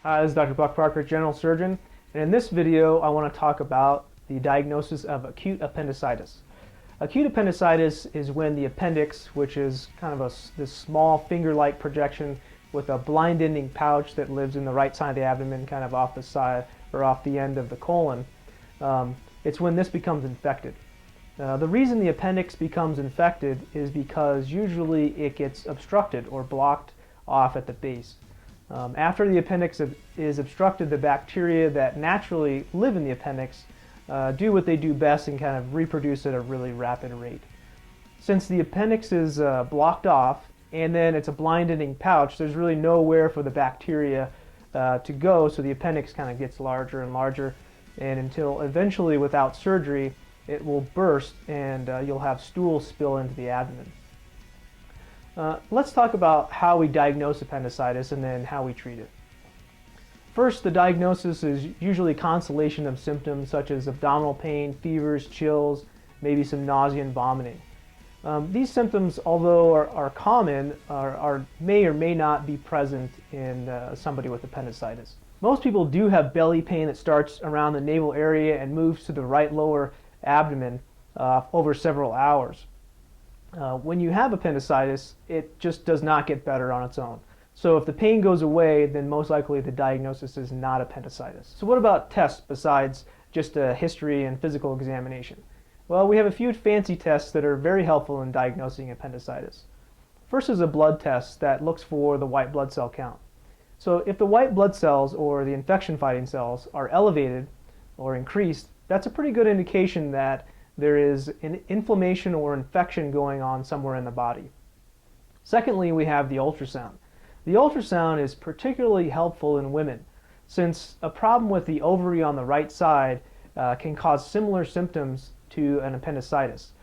Hi, this is Dr. Buck Parker, General Surgeon, and in this video I want to talk about the diagnosis of acute appendicitis. Acute appendicitis is when the appendix, which is kind of this small finger-like projection with a blind-ending pouch that lives in the right side of the abdomen, kind of off the side or off the end of the colon, it's when this becomes infected. The reason the appendix becomes infected is because usually it gets obstructed or blocked off at the base. After the appendix is obstructed, the bacteria that naturally live in the appendix do what they do best and kind of reproduce at a really rapid rate. Since the appendix is blocked off and then it's a blind-ending pouch, there's really nowhere for the bacteria to go, so the appendix kind of gets larger and larger, and until eventually, without surgery, it will burst and you'll have stool spill into the abdomen. Let's talk about how we diagnose appendicitis and then how we treat it. First, the diagnosis is usually constellation of symptoms such as abdominal pain, fevers, chills, maybe some nausea and vomiting. These symptoms, although are common, may or may not be present in somebody with appendicitis. Most people do have belly pain that starts around the navel area and moves to the right lower abdomen over several hours. When you have appendicitis, it just does not get better on its own. So if the pain goes away, then most likely the diagnosis is not appendicitis. So what about tests besides just a history and physical examination? Well, we have a few fancy tests that are very helpful in diagnosing appendicitis. First is a blood test that looks for the white blood cell count. So if the white blood cells or the infection-fighting cells are elevated or increased, that's a pretty good indication that there is an inflammation or infection going on somewhere in the body. Secondly, we have the ultrasound. The ultrasound is particularly helpful in women, since a problem with the ovary on the right side can cause similar symptoms to an appendicitis.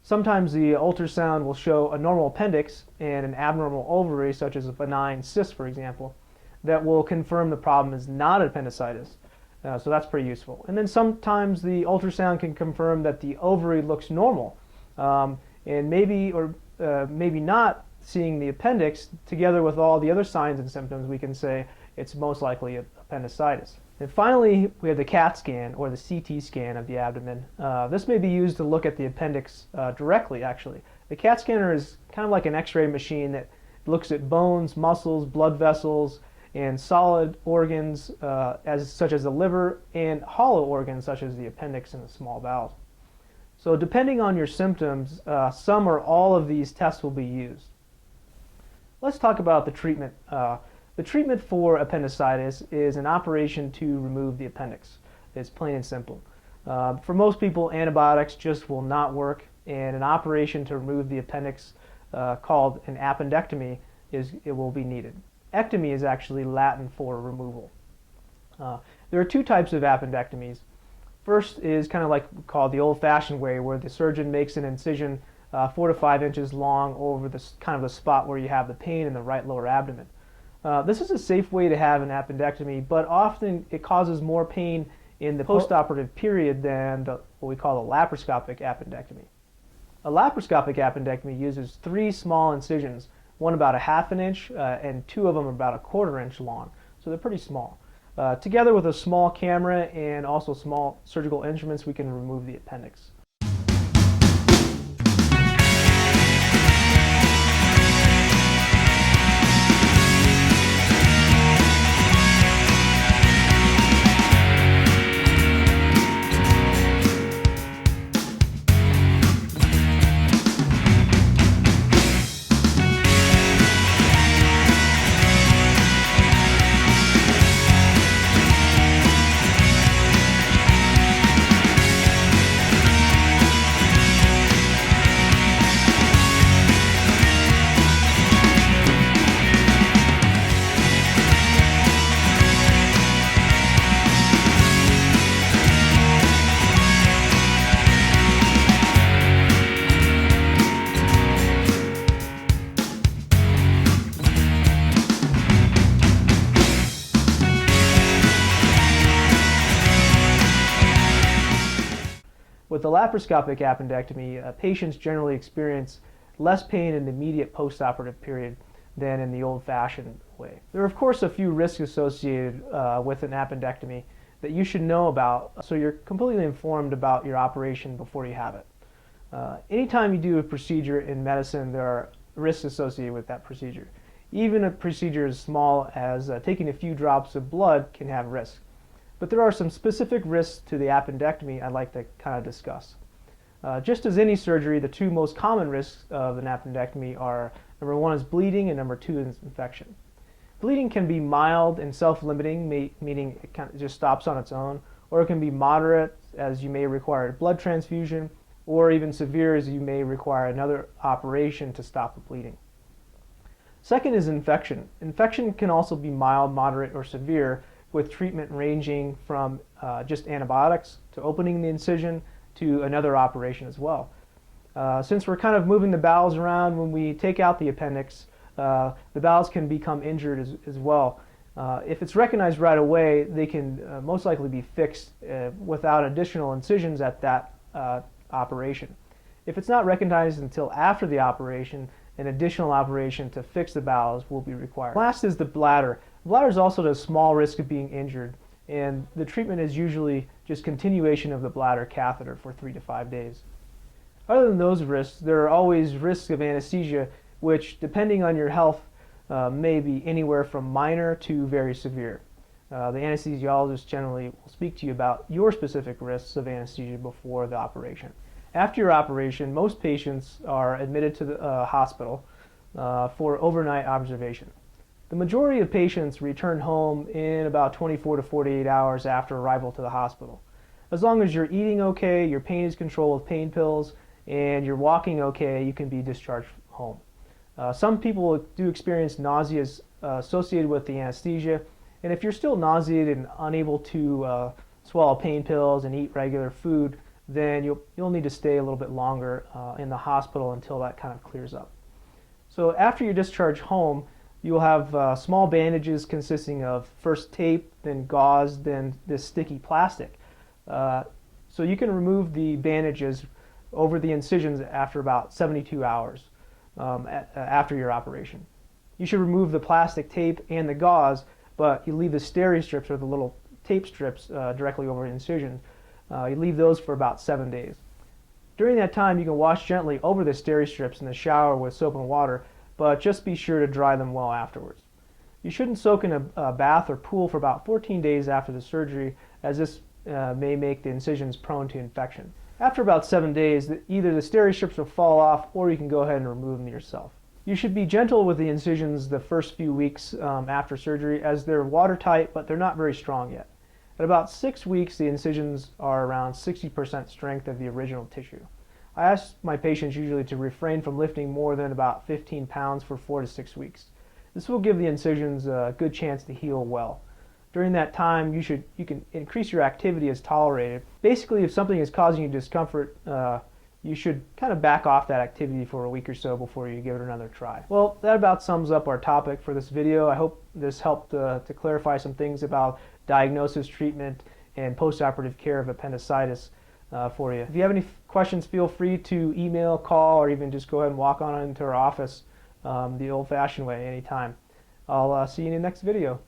Sometimes the ultrasound will show a normal appendix and an abnormal ovary, such as a benign cyst, for example, that will confirm the problem is not appendicitis. So that's pretty useful. And then sometimes the ultrasound can confirm that the ovary looks normal, and maybe or maybe not seeing the appendix together with all the other signs and symptoms, we can say it's most likely appendicitis. And finally, we have the CAT scan or the CT scan of the abdomen. This may be used to look at the appendix directly, actually. The CAT scanner is kind of like an X-ray machine that looks at bones, muscles, blood vessels, and solid organs such as the liver, and hollow organs such as the appendix and the small bowels. So depending on your symptoms, some or all of these tests will be used. Let's talk about the treatment. The treatment for appendicitis is an operation to remove the appendix. It's plain and simple. For most people, antibiotics just will not work, and an operation to remove the appendix called an appendectomy will be needed. Ectomy is actually Latin for removal. There are two types of appendectomies. First is kind of like called the old-fashioned way, where the surgeon makes an incision 4 to 5 inches long over the kind of the spot where you have the pain in the right lower abdomen. This is a safe way to have an appendectomy, but often it causes more pain in the postoperative period than what we call a laparoscopic appendectomy. A laparoscopic appendectomy uses 3 small incisions, one about 1/2 inch and 2 of them are about 1/4 inch long, so they're pretty small. Together with a small camera and also small surgical instruments, we can remove the appendix. With the laparoscopic appendectomy, patients generally experience less pain in the immediate postoperative period than in the old-fashioned way. There are of course a few risks associated with an appendectomy that you should know about, so you're completely informed about your operation before you have it. Anytime you do a procedure in medicine, there are risks associated with that procedure. Even a procedure as small as taking a few drops of blood can have risks. But there are some specific risks to the appendectomy I'd like to kind of discuss. Just as any surgery, the two most common risks of an appendectomy are, number one is bleeding and number two is infection. Bleeding can be mild and self-limiting, meaning it kind of just stops on its own, or it can be moderate, as you may require a blood transfusion, or even severe, as you may require another operation to stop the bleeding. Second is infection. Infection can also be mild, moderate, or severe, with treatment ranging from just antibiotics to opening the incision to another operation as well. Since we're kind of moving the bowels around when we take out the appendix, the bowels can become injured as well. If it's recognized right away, they can most likely be fixed without additional incisions at that operation. If it's not recognized until after the operation, an additional operation to fix the bowels will be required. Last is the bladder. The bladder is also at a small risk of being injured, and the treatment is usually just continuation of the bladder catheter for 3 to 5 days. Other than those risks, there are always risks of anesthesia, which, depending on your health, may be anywhere from minor to very severe. The anesthesiologist generally will speak to you about your specific risks of anesthesia before the operation. After your operation, most patients are admitted to the hospital for overnight observation. The majority of patients return home in about 24 to 48 hours after arrival to the hospital. As long as you're eating okay, your pain is controlled with pain pills, and you're walking okay, you can be discharged home. Some people do experience nausea associated with the anesthesia, and if you're still nauseated and unable to swallow pain pills and eat regular food, then you'll need to stay a little bit longer in the hospital until that kind of clears up. So after you discharge home, you'll have small bandages consisting of first tape, then gauze, then this sticky plastic. So you can remove the bandages over the incisions after about 72 hours after your operation. You should remove the plastic tape and the gauze, but you leave the steri strips or the little tape strips directly over the incision. You leave those for about 7 days. During that time, you can wash gently over the steri strips in the shower with soap and water, but just be sure to dry them well afterwards. You shouldn't soak in a bath or pool for about 14 days after the surgery, as this may make the incisions prone to infection. After about 7 days, either the steri strips will fall off or you can go ahead and remove them yourself. You should be gentle with the incisions the first few weeks after surgery, as they're watertight, but they're not very strong yet. At about 6 weeks, the incisions are around 60% strength of the original tissue. I ask my patients usually to refrain from lifting more than about 15 pounds for 4 to 6 weeks. This will give the incisions a good chance to heal well. During that time, you can increase your activity as tolerated. Basically, if something is causing you discomfort, you should kind of back off that activity for a week or so before you give it another try. Well, that about sums up our topic for this video. I hope this helped to clarify some things about diagnosis, treatment, and postoperative care of appendicitis for you. If you have any questions, feel free to email, call, or even just go ahead and walk on into our office the old-fashioned way anytime. I'll see you in the next video.